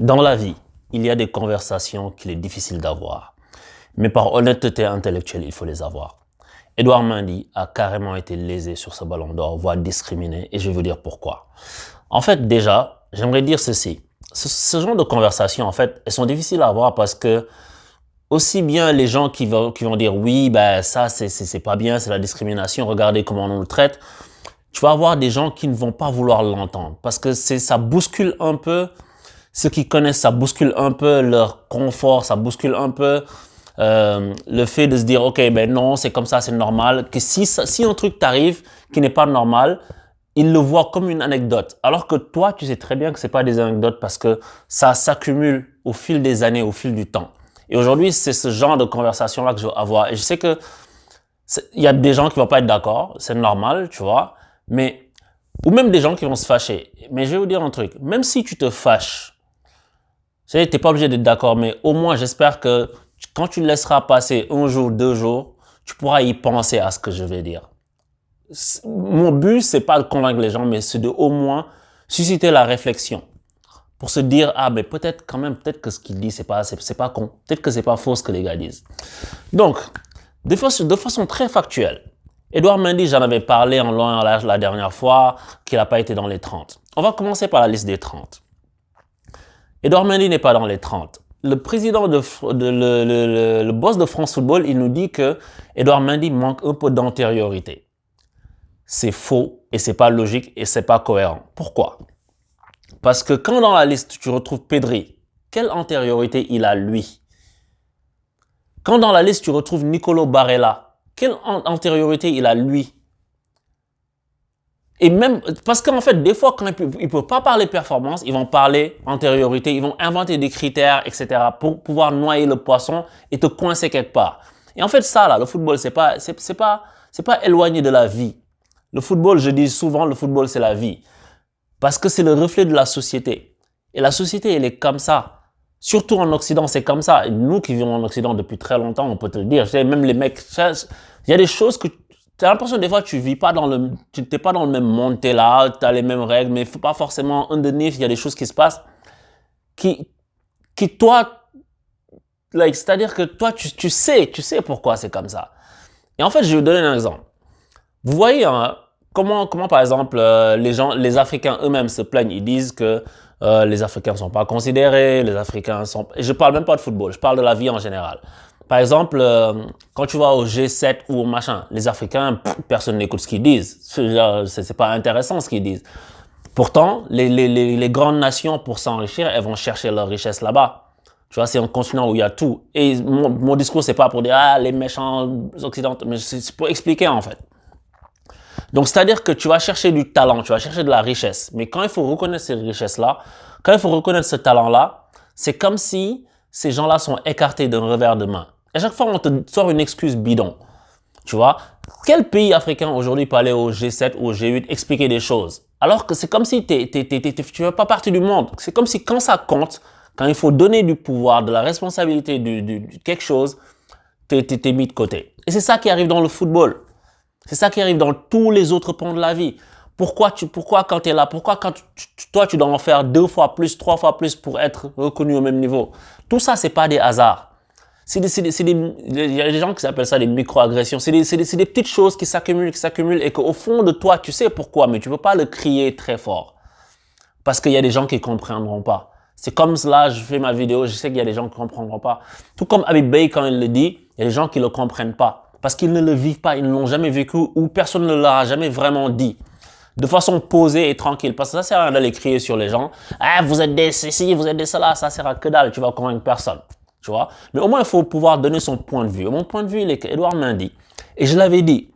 Dans la vie, il y a des conversations qu'il est difficile d'avoir. Mais par honnêteté intellectuelle, il faut les avoir. Edouard Mendy a carrément été lésé sur ce ballon d'or, voire discriminé, et je vais vous dire pourquoi. En fait, déjà, j'aimerais dire ceci. Ce genre de conversations, en fait, elles sont difficiles à avoir parce que aussi bien les gens qui vont dire oui, ben ça c'est pas bien, c'est la discrimination, regardez comment on nous le traite. Tu vas avoir des gens qui ne vont pas vouloir l'entendre parce que ça bouscule un peu ceux qui connaissent, ça bouscule un peu leur confort, ça bouscule un peu le fait de se dire ok ben non c'est comme ça, c'est normal. Que si un truc t'arrive qui n'est pas normal, ils le voient comme une anecdote. Alors que toi, tu sais très bien que c'est pas des anecdotes parce que ça s'accumule au fil des années, au fil du temps. Et aujourd'hui, c'est ce genre de conversation-là que je veux avoir. Et je sais que il y a des gens qui vont pas être d'accord, c'est normal, tu vois. Mais ou même des gens qui vont se fâcher. Mais je vais vous dire un truc. Même si tu te fâches, tu sais, t'es pas obligé d'être d'accord, mais au moins, j'espère que quand tu laisseras passer un jour, 2 jours, tu pourras y penser à ce que je vais dire. Mon but, c'est pas de convaincre les gens, mais c'est de au moins susciter la réflexion pour se dire ah mais peut-être quand même peut-être que ce qu'il dit c'est pas con, peut-être que c'est pas faux ce que les gars disent. Donc de façon très factuelle, Edouard Mendy, j'en avais parlé en long et en large la dernière fois qu'il n'a pas été dans les 30. On va commencer par la liste des 30. Edouard Mendy n'est pas dans les 30. Le président le boss de France Football, il nous dit que Edouard Mendy manque un peu d'antériorité. C'est faux et c'est pas logique et c'est pas cohérent. Pourquoi? Parce que quand dans la liste tu retrouves Pedri, quelle antériorité il a lui? Quand dans la liste tu retrouves Nicolo Barella, quelle antériorité il a lui? Et même, parce qu'en fait, des fois, quand ils ne peuvent pas parler performance, ils vont parler antériorité, ils vont inventer des critères, etc. pour pouvoir noyer le poisson et te coincer quelque part. Et en fait, ça, là, le football, c'est pas éloigné de la vie. Le football, je dis souvent, le football, c'est la vie. Parce que c'est le reflet de la société. Et la société, elle est comme ça. Surtout en Occident, c'est comme ça. Et nous qui vivons en Occident depuis très longtemps, on peut te le dire. Même les mecs, il y a des choses que tu as l'impression des fois tu vis pas tu n'es pas dans le même monde, tu es là, tu as les mêmes règles, mais pas forcément underneath, il y a des choses qui se passent qui toi, c'est-à-dire que toi, tu sais pourquoi c'est comme ça. Et en fait, je vais vous donner un exemple. Vous voyez, hein, comment par exemple, les Africains eux-mêmes se plaignent, ils disent que les Africains ne sont pas considérés, les Africains sont... Et je parle même pas de football, je parle de la vie en général. Par exemple, quand tu vas au G7 ou au machin, les Africains, personne n'écoute ce qu'ils disent. C'est pas intéressant ce qu'ils disent. Pourtant, les grandes nations, pour s'enrichir, elles vont chercher leur richesse là-bas. Tu vois, c'est un continent où il y a tout. Et mon discours, c'est pas pour dire, ah, les méchants occidentaux, mais c'est pour expliquer en fait. Donc, c'est-à-dire que tu vas chercher du talent, tu vas chercher de la richesse. Mais quand il faut reconnaître ces richesses-là, quand il faut reconnaître ce talent-là, c'est comme si ces gens-là sont écartés d'un revers de main. À chaque fois, on te sort une excuse bidon. Tu vois, quel pays africain aujourd'hui peut aller au G7 ou au G8 expliquer des choses? Alors que c'est comme si tu ne fais pas partie du monde. C'est comme si quand ça compte, quand il faut donner du pouvoir, de la responsabilité, de quelque chose, tu es mis de côté. Et c'est ça qui arrive dans le football. C'est ça qui arrive dans tous les autres pans de la vie. Pourquoi quand tu es là, pourquoi quand toi tu dois en faire 2 fois plus, 3 fois plus pour être reconnu au même niveau? Tout ça, c'est pas des hasards. Il y a des gens qui appellent ça des micro-agressions. C'est des petites choses qui s'accumulent et qu'au fond de toi, tu sais pourquoi, mais tu ne peux pas le crier très fort. Parce qu'il y a des gens qui ne comprendront pas. C'est comme cela, je fais ma vidéo, je sais qu'il y a des gens qui ne comprendront pas. Tout comme Habib Beye, quand il le dit, il y a des gens qui ne le comprennent pas. Parce qu'ils ne le vivent pas, ils ne l'ont jamais vécu ou personne ne leur a jamais vraiment dit. De façon posée et tranquille. Parce que ça sert à rien d'aller crier sur les gens. Ah, vous êtes des ceci, vous êtes des cela, ça sert à que dalle, tu vas convaincre personne. Tu vois? Mais au moins, il faut pouvoir donner son point de vue. Mon point de vue, il est qu'Edouard Mendy, et je l'avais dit,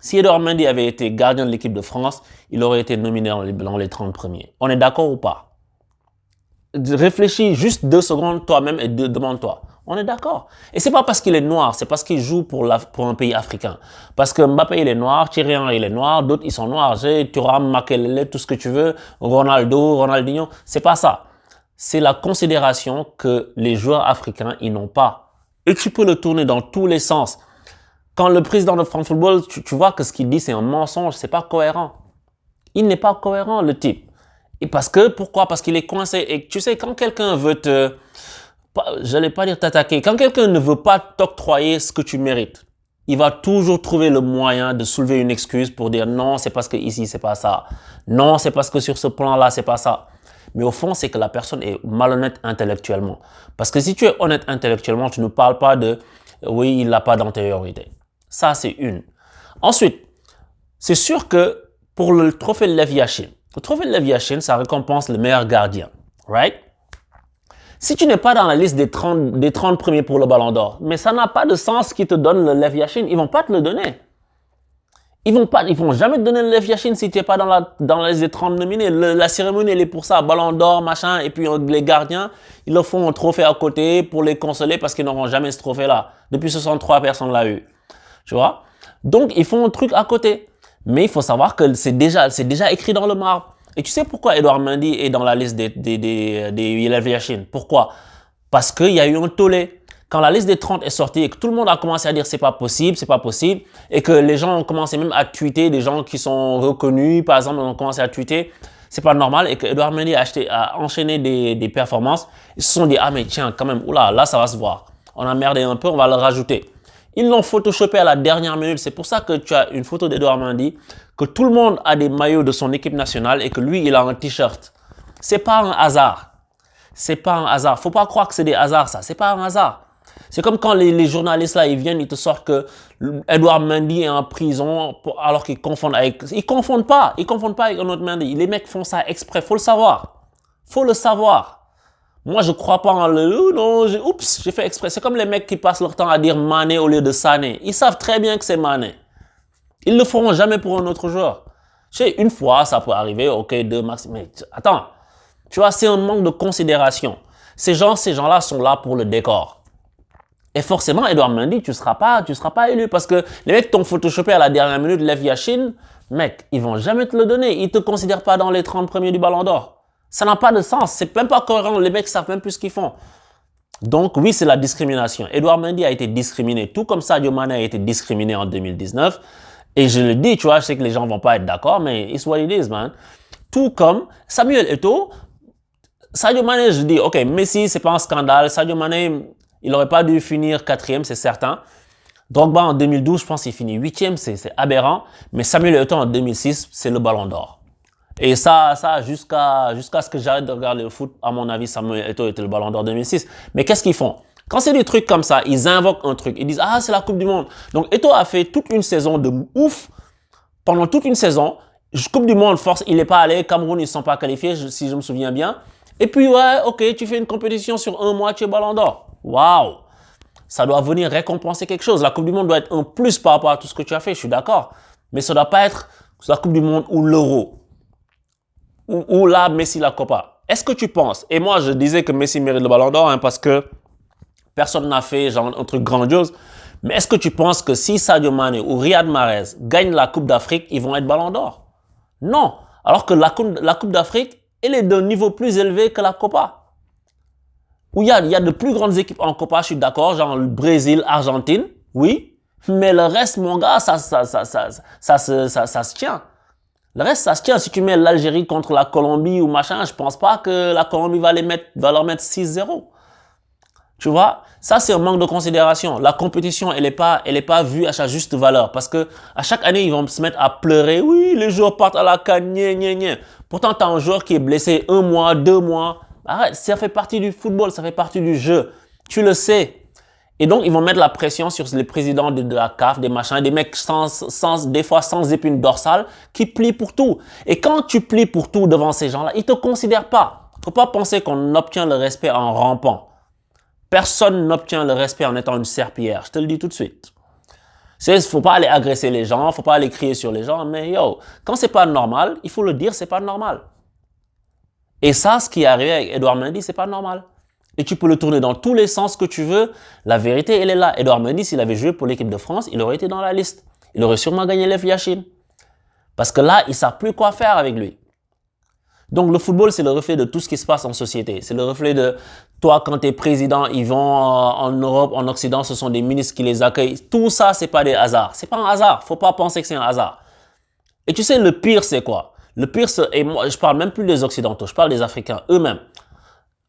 si Edouard Mendy avait été gardien de l'équipe de France, il aurait été nominé dans les 30 premiers. On est d'accord ou pas? Réfléchis juste 2 secondes toi-même et demande-toi. On est d'accord. Et c'est pas parce qu'il est noir, c'est parce qu'il joue pour un pays africain. Parce que Mbappé, il est noir, Thierry Henry, il est noir, d'autres, ils sont noirs. Thuram, Makelele, tout ce que tu veux, Ronaldo, Ronaldinho. C'est pas ça. C'est la considération que les joueurs africains, ils n'ont pas. Et tu peux le tourner dans tous les sens. Quand le président de France Football, tu vois que ce qu'il dit, c'est un mensonge, c'est pas cohérent. Il n'est pas cohérent, le type. Et parce que, pourquoi? Parce qu'il est coincé. Et tu sais, quand quelqu'un veut j'allais pas dire t'attaquer, quand quelqu'un ne veut pas t'octroyer ce que tu mérites, il va toujours trouver le moyen de soulever une excuse pour dire non, c'est parce que ici, c'est pas ça. Non, c'est parce que sur ce plan-là, c'est pas ça. Mais au fond, c'est que la personne est malhonnête intellectuellement. Parce que si tu es honnête intellectuellement, tu ne parles pas de oui, il n'a pas d'antériorité. Ça, c'est une. Ensuite, c'est sûr que pour le trophée Lev Yashin, le trophée Lev Yashin, ça récompense le meilleur gardien. Right? Si tu n'es pas dans la liste des 30 premiers pour le Ballon d'Or, mais ça n'a pas de sens qu'ils te donnent le Lev Yashin. Ils vont pas te le donner. Ils vont jamais te donner le Lev Yashin si tu n'es pas dans la liste des 30 nominés. La cérémonie, elle est pour ça. Ballon d'Or, machin. Et puis les gardiens, ils leur font un trophée à côté pour les consoler parce qu'ils n'auront jamais ce trophée-là. Depuis 63, personne l'a eu. Tu vois? Donc, ils font un truc à côté. Mais il faut savoir que c'est déjà écrit dans le marbre. Et tu sais pourquoi Edouard Mendy est dans la liste des Lev Yashin? Pourquoi? Parce qu'il y a eu un tollé. Quand la liste des 30 est sortie et que tout le monde a commencé à dire c'est pas possible, et que les gens ont commencé même à tweeter, des gens qui sont reconnus, par exemple, ont commencé à tweeter, c'est pas normal, et que Edouard Mendy a enchaîné des performances, ils se sont dit, ah mais tiens, quand même, oula, là ça va se voir. On a merdé un peu, on va le rajouter. Ils l'ont photoshopé à la dernière minute. C'est pour ça que tu as une photo d'Edouard Mendy, que tout le monde a des maillots de son équipe nationale et que lui, il a un t-shirt. C'est pas un hasard. C'est pas un hasard. Faut pas croire que c'est des hasards, ça. C'est pas un hasard. C'est comme quand les journalistes là, ils viennent, ils te sortent que Edouard Mendy est en prison alors qu'ils confondent avec... Ils confondent pas avec un autre Mendy. Les mecs font ça exprès. Faut le savoir. Faut le savoir. Moi, je crois pas en le non, j'ai fait exprès. C'est comme les mecs qui passent leur temps à dire Mané au lieu de Sané. Ils savent très bien que c'est Mané. Ils le feront jamais pour un autre joueur. Tu sais, une fois, ça peut arriver, ok, deux max. Mais attends, tu vois, c'est un manque de considération. Ces gens-là sont là pour le décor. Et forcément, Edouard Mendy, tu seras pas élu parce que les mecs t'ont photoshopé à la dernière minute, Lev Yashin, mec, ils vont jamais te le donner. Ils te considèrent pas dans les 30 premiers du Ballon d'Or. Ça n'a pas de sens. C'est même pas cohérent. Les mecs savent même plus ce qu'ils font. Donc, oui, c'est la discrimination. Edouard Mendy a été discriminé, tout comme Sadio Mané a été discriminé en 2019. Et je le dis, tu vois, je sais que les gens vont pas être d'accord, mais it's what it is, man. Tout comme Samuel Eto'o, Sadio Mané, je dis, ok, Messi, c'est pas un scandale. Sadio Mané, il aurait pas dû finir 4e, c'est certain. Drogba en 2012, je pense qu'il finit 8e, c'est aberrant. Mais Samuel Eto'o en 2006, c'est le Ballon d'Or. Et ça jusqu'à ce que j'arrête de regarder le foot, à mon avis, Samuel Eto'o était le Ballon d'Or 2006. Mais qu'est-ce qu'ils font? Quand c'est des trucs comme ça, ils invoquent un truc. Ils disent, ah, c'est la Coupe du Monde. Donc, Eto'o a fait toute une saison de ouf. Pendant toute une saison, Coupe du Monde, force, il n'est pas allé. Cameroun, ils ne sont pas qualifiés, si je me souviens bien. Et puis, ouais, ok, tu fais une compétition sur un mois, tu es Ballon d'Or. Waouh! Ça doit venir récompenser quelque chose. La Coupe du Monde doit être un plus par rapport à tout ce que tu as fait, je suis d'accord. Mais ça ne doit pas être la Coupe du Monde ou l'Euro. Ou là, Messi la Copa. Est-ce que tu penses, et moi je disais que Messi mérite le Ballon d'Or parce que personne n'a fait genre un truc grandiose, mais est-ce que tu penses que si Sadio Mané ou Riyad Mahrez gagnent la Coupe d'Afrique, ils vont être Ballon d'Or? Non. Alors que la Coupe d'Afrique, elle est d'un niveau plus élevé que la Copa. Où il y a de plus grandes équipes en Copa, je suis d'accord, genre le Brésil, Argentine, oui, mais le reste, mon gars, ça se tient. Le reste, ça se tient. Si tu mets l'Algérie contre la Colombie ou machin, je pense pas que la Colombie va leur mettre 6-0. Tu vois? Ça, c'est un manque de considération. La compétition, elle est pas vue à sa juste valeur. Parce que à chaque année, ils vont se mettre à pleurer. Oui, les joueurs partent à la canne, gna. Pourtant, tu as un joueur qui est blessé 1 mois, 2 mois. Arrête, ça fait partie du football, ça fait partie du jeu. Tu le sais. Et donc, ils vont mettre la pression sur les présidents de la CAF, des machins, des mecs des fois sans épine dorsale, qui plient pour tout. Et quand tu plies pour tout devant ces gens-là, ils te considèrent pas. Faut pas penser qu'on obtient le respect en rampant. Personne n'obtient le respect en étant une serpillière. Je te le dis tout de suite. Faut pas aller agresser les gens, faut pas aller crier sur les gens, mais yo, quand c'est pas normal, il faut le dire, c'est pas normal. Et ça, ce qui est arrivé avec Edouard Mendy, c'est pas normal. Et tu peux le tourner dans tous les sens que tu veux. La vérité, elle est là. Edouard Mendy, s'il avait joué pour l'équipe de France, il aurait été dans la liste. Il aurait sûrement gagné Lev Yashin. Parce que là, ils ne savent plus quoi faire avec lui. Donc, le football, c'est le reflet de tout ce qui se passe en société. C'est le reflet de toi, quand tu es président, ils vont en Europe, en Occident, ce sont des ministres qui les accueillent. Tout ça, c'est pas des hasards. C'est pas un hasard. Faut pas penser que c'est un hasard. Et tu sais, le pire, c'est quoi? Le pire, et moi, je parle même plus des Occidentaux, je parle des Africains eux-mêmes.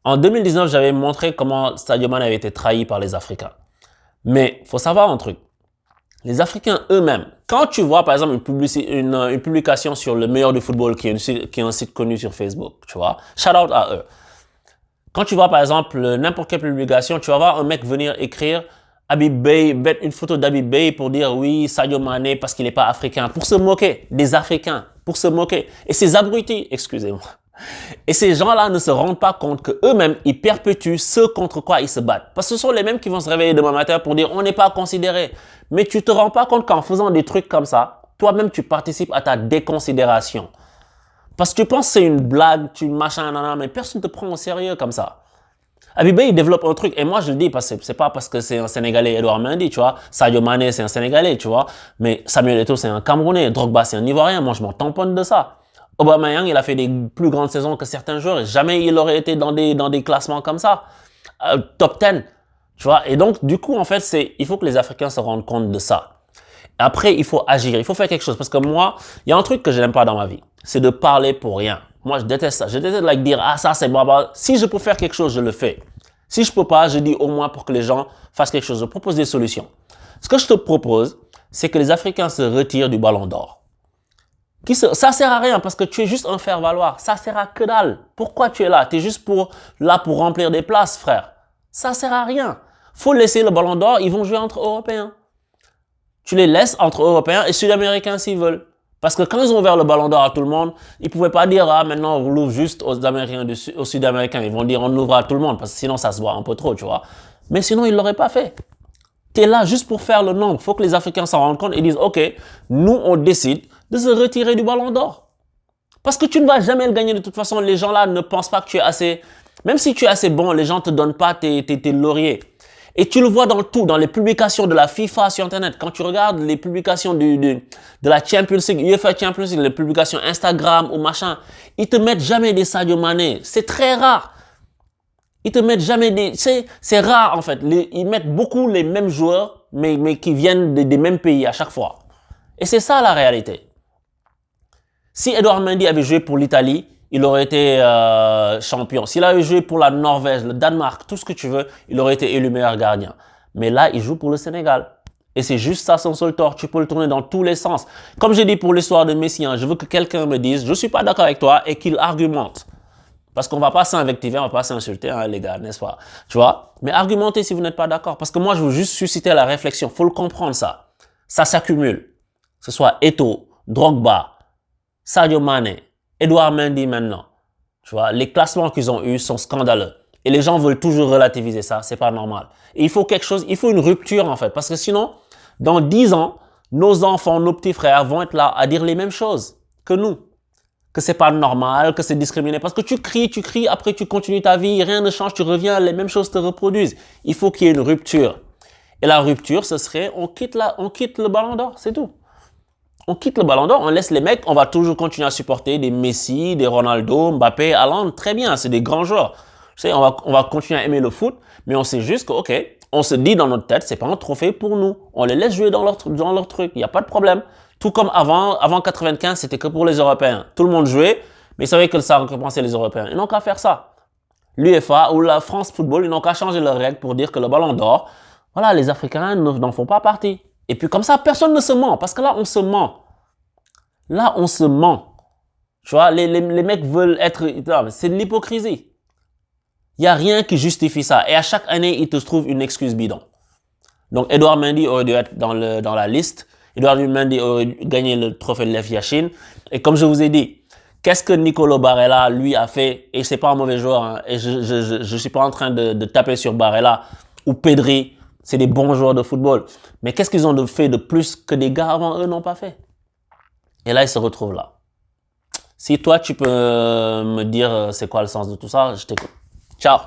En 2019, j'avais montré comment Sadio Mane avait été trahi par les Africains. Mais faut savoir un truc. Les Africains eux-mêmes, quand tu vois par exemple une publication sur le meilleur du football qui est un site connu sur Facebook, tu vois, shout out à eux. Quand tu vois par exemple n'importe quelle publication, tu vas voir un mec venir écrire Habib Beye, mettre une photo d'Habib Beye pour dire oui, Sadio Mane parce qu'il n'est pas africain, pour se moquer des Africains, pour se moquer. Et ces abrutis, excusez-moi, et ces gens-là ne se rendent pas compte qu'eux-mêmes, ils perpétuent ce contre quoi ils se battent. Parce que ce sont les mêmes qui vont se réveiller demain matin pour dire on n'est pas considéré. Mais tu te rends pas compte qu'en faisant des trucs comme ça, toi-même tu participes à ta déconsidération. Parce que tu penses que c'est une blague, tu machin, nanana, mais personne ne te prend au sérieux comme ça. Habib Beye, il développe un truc, et moi je le dis, parce que c'est pas parce que c'est un Sénégalais, Edouard Mendy, tu vois, Sadio Mane c'est un Sénégalais, tu vois, mais Samuel Eto'o c'est un Camerounais, Drogba c'est un Ivoirien, moi je m'en tamponne de ça. Aubameyang, il a fait des plus grandes saisons que certains joueurs, et jamais il aurait été dans des classements comme ça, top 10, tu vois, et donc du coup en fait, il faut que les Africains se rendent compte de ça. Après, il faut agir, il faut faire quelque chose. Parce que moi, il y a un truc que je n'aime pas dans ma vie. C'est de parler pour rien. Moi, je déteste ça. Je déteste dire, ah, ça, c'est moi. Si je peux faire quelque chose, je le fais. Si je peux pas, je dis au moins pour que les gens fassent quelque chose. Je propose des solutions. Ce que je te propose, c'est que les Africains se retirent du ballon d'or. Ça sert à rien parce que tu es juste un faire-valoir. Ça sert à que dalle. Pourquoi tu es là? Tu es juste là pour remplir des places, frère. Ça sert à rien. Faut laisser le ballon d'or. Ils vont jouer entre Européens. Tu les laisses entre Européens et Sud-Américains s'ils veulent. Parce que quand ils ont ouvert le ballon d'or à tout le monde, ils ne pouvaient pas dire « Ah, maintenant, on l'ouvre juste aux Sud-Américains. » Ils vont dire « On l'ouvre à tout le monde. » Parce que sinon, ça se voit un peu trop, tu vois. Mais sinon, ils ne l'auraient pas fait. Tu es là juste pour faire le nombre. Il faut que les Africains s'en rendent compte et disent « Ok, nous, on décide de se retirer du ballon d'or. » Parce que tu ne vas jamais le gagner de toute façon. Les gens-là ne pensent pas que tu es assez... Même si tu es assez bon, les gens ne te donnent pas tes lauriers. Et tu le vois dans tout, dans les publications de la FIFA sur Internet. Quand tu regardes les publications de la Champions League, UEFA Champions League, les publications Instagram ou machin, ils te mettent jamais des Sadio Mane. C'est très rare. Ils te mettent jamais des... C'est rare en fait. Ils mettent beaucoup les mêmes joueurs, mais qui viennent des mêmes pays à chaque fois. Et c'est ça la réalité. Si Edouard Mendy avait joué pour l'Italie, il aurait été champion. S'il avait joué pour la Norvège, le Danemark, tout ce que tu veux, il aurait été élu meilleur gardien. Mais là, il joue pour le Sénégal. Et c'est juste ça son seul tort. Tu peux le tourner dans tous les sens. Comme j'ai dit pour l'histoire de Messi, hein, je veux que quelqu'un me dise « Je suis pas d'accord avec toi » et qu'il argumente. Parce qu'on va pas s'invectiver, on va pas s'insulter, hein, les gars, n'est-ce pas? Tu vois? Mais argumentez si vous n'êtes pas d'accord. Parce que moi, je veux juste susciter la réflexion. Faut le comprendre, ça. Ça s'accumule. Que ce soit Eto'o, Drogba, Sadio Mane, Edouard Mendy maintenant, tu vois, les classements qu'ils ont eus sont scandaleux. Et les gens veulent toujours relativiser ça, c'est pas normal. Et il faut quelque chose, il faut une rupture en fait. Parce que sinon, dans 10 ans, nos enfants, nos petits frères vont être là à dire les mêmes choses que nous. Que c'est pas normal, que c'est discriminé. Parce que tu cries, après tu continues ta vie, rien ne change, tu reviens, les mêmes choses te reproduisent. Il faut qu'il y ait une rupture. Et la rupture, ce serait, on quitte le ballon d'or, c'est tout. On quitte le ballon d'or, on laisse les mecs, on va toujours continuer à supporter des Messi, des Ronaldo, Mbappé, Haaland, très bien, c'est des grands joueurs. Tu sais, on va continuer à aimer le foot, mais on sait juste que, ok, on se dit dans notre tête, c'est pas un trophée pour nous. On les laisse jouer dans leur truc, il n'y a pas de problème. Tout comme avant 95, c'était que pour les Européens. Tout le monde jouait, mais ils savaient que ça récompensait les Européens. Ils n'ont qu'à faire ça. L'UEFA ou la France Football, ils n'ont qu'à changer leurs règles pour dire que le ballon d'or, voilà, les Africains n'en font pas partie. Et puis comme ça, personne ne se ment. Parce que là, on se ment. Là, on se ment. Tu vois, les mecs veulent être... C'est de l'hypocrisie. Il n'y a rien qui justifie ça. Et à chaque année, il te trouve une excuse bidon. Donc, Edouard Mendy aurait dû être dans la liste. Edouard Mendy aurait gagné le trophée de l'F Yachine. Et comme je vous ai dit, qu'est-ce que Nicolo Barella, lui, a fait? Et c'est pas un mauvais joueur. Hein, et je suis pas en train de taper sur Barella ou Pedri. C'est des bons joueurs de football. Mais qu'est-ce qu'ils ont fait de plus que des gars avant eux n'ont pas fait? Et là, ils se retrouvent là. Si toi, tu peux me dire c'est quoi le sens de tout ça, je t'écoute. Ciao!